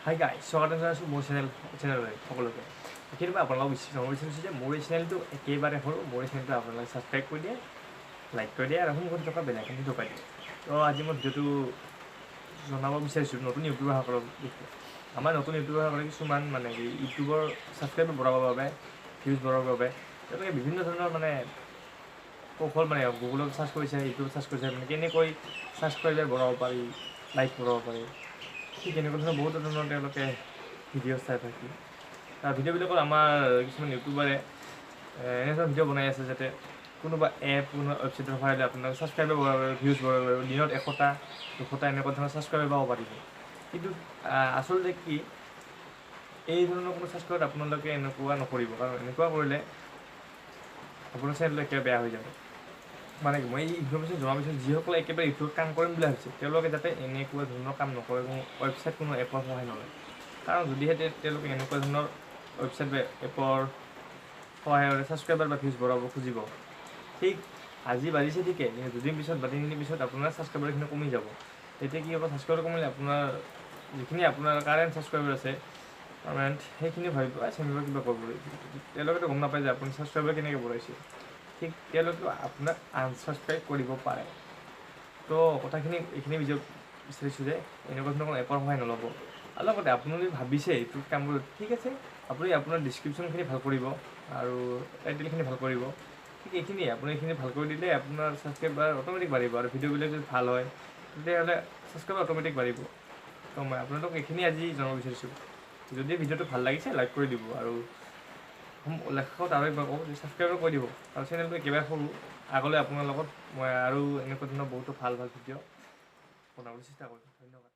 Hi guys, স্বাগতম জনাইছোঁ মোৰ চেনেললৈ সকলোকে। এইখিনি মই আপোনালোকক জনাব বিচাৰিছোঁ যে মোৰ এই চেনেলটো একেবাৰে সৰু। মোৰ এই চেনেলটো আপোনালোকে ছাবস্ক্ৰাইব কৰি দিয়ে, লাইক কৰি দিয়ে আৰু সন্মুখত থকা বেল আইকনটো দবাই দিয়ে। তো আজি মই ভিডিঅ'টো জনাব বিচাৰিছোঁ নতুন ইউটিউবাৰসকলৰ বিষয়ে। আমাৰ নতুন ইউটিউবাৰসকলে কিছুমান মানে কি ইউটিউবৰ ছাবস্ক্ৰাইবাৰ বঢ়াবৰ বাবে, ভিউজ বঢ়াবৰ বাবে তেওঁলোকে বিভিন্ন ধৰণৰ মানে কৌশল মানে গুগলত চাৰ্চ কৰিছে, ইউটিউবত চাৰ্চ কৰিছে, মানে কেনেকৈ ছাবস্ক্ৰাইবাৰ বঢ়াব পাৰি, লাইক বঢ়াব পাৰি, ঠিক এনেকুৱা ধৰণৰ বহুতো ধৰণৰ তেওঁলোকে ভিডিঅ' চাই থাকি ভিডিঅ'বিলাকত আমাৰ কিছুমান ইউটিউবাৰে এনেধৰণৰ ভিডিঅ' বনাই আছে যাতে কোনোবা এপ, কোনোবা ৱেবছাইটৰ সহায়ত আপোনালোকে ছাবস্ক্ৰাইবাৰ বঢ়াব পাৰিব, ভিউজ বঢ়াব পাৰিব, দিনত 100টা 200টা এনেকুৱা ধৰণৰ ছাবস্ক্ৰাইবাৰ পাব পাৰিব। কিন্তু আচলতে কি এই ধৰণৰ কোনো ছাবস্ক্ৰাইবাৰ আপোনালোকে এনেকুৱা নকৰিব, কাৰণ এনেকুৱা কৰিলে আপোনাৰ চেনেলটো একেবাৰে বেয়া হৈ যাব। মানে কি মই এই ইনফৰমেশ্যন জনাব বিচাৰিছোঁ, যিসকলে একেবাৰে ইউটিউবত কাম কৰিম বুলি ভাবিছে তেওঁলোকে যাতে এনেকুৱা ধৰণৰ কাম নকৰে, কোনো ৱেবছাইট, কোনো এপৰ সহায় নলয়। কাৰণ যদিহে তেওঁলোকে এনেকুৱা ধৰণৰ ৱেবছাইট বা এপৰ সহায়ৰে ছাবস্ক্ৰাইবাৰ বা ভিউজ বঢ়াব খুজিব, ঠিক আজি বাঢ়িছে ঠিকে, কিন্তু দুদিন পিছত বা 3 দিন পিছত আপোনাৰ ছাবস্ক্ৰাইবাৰখিনি কমি যাব। তেতিয়া কি হ'ব, ছাবস্ক্ৰাইবাৰ কমিলে আপোনাৰ যিখিনি আপোনাৰ কাৰেণ্ট ছাবস্ক্ৰাইবাৰ আছে পাৰ্মানেণ্ট, সেইখিনি ভাবিব চেনেলৰ কিবা কৰিব। তেওঁলোকেতো গম নাপায় যে আপুনি ছাবস্ক্ৰাইবাৰ কেনেকৈ বঢ়াইছে। ঠিক তেওঁলোকে আপোনাক আনছাবস্ক্ৰাইব কৰিব পাৰে। তো কথাখিনি এইখিনি বিচাৰিছোঁ যে এনেকুৱা ধৰণৰ কোনো এপৰ সহায় নল'ব। আৰু লগতে আপুনি যদি ভাবিছে এইটোত কাম কৰিব, ঠিক আছে, আপুনি আপোনাৰ ডিছক্ৰিপশ্যনখিনি ভাল কৰিব আৰু টাইটেলখিনি ভাল কৰিব। ঠিক এইখিনিয়ে, আপুনি এইখিনি ভাল কৰি দিলে আপোনাৰ ছাবস্ক্ৰাইবাৰ অট'মেটিক বাঢ়িব। আৰু ভিডিঅ'বিলাক যদি ভাল হয় তেতিয়াহ'লে ছাবস্ক্ৰাইবাৰ অট'মেটিক বাঢ়িব। তো মই আপোনালোকক এইখিনি আজি জনাব বিচাৰিছোঁ। যদি ভিডিঅ'টো ভাল লাগিছে লাইক কৰি দিব, আৰু লেখত আৰু একবাৰ কওঁ যে ছাবস্ক্ৰাইবাৰ কৰি দিব। আৰু চেনেলটো একেবাৰে সৰু, আগলৈ আপোনাৰ লগত মই আৰু এনেকুৱা ধৰণৰ বহুতো ভাল ভাল ভিডিঅ' বনাবলৈ চেষ্টা কৰিম। ধন্যবাদ।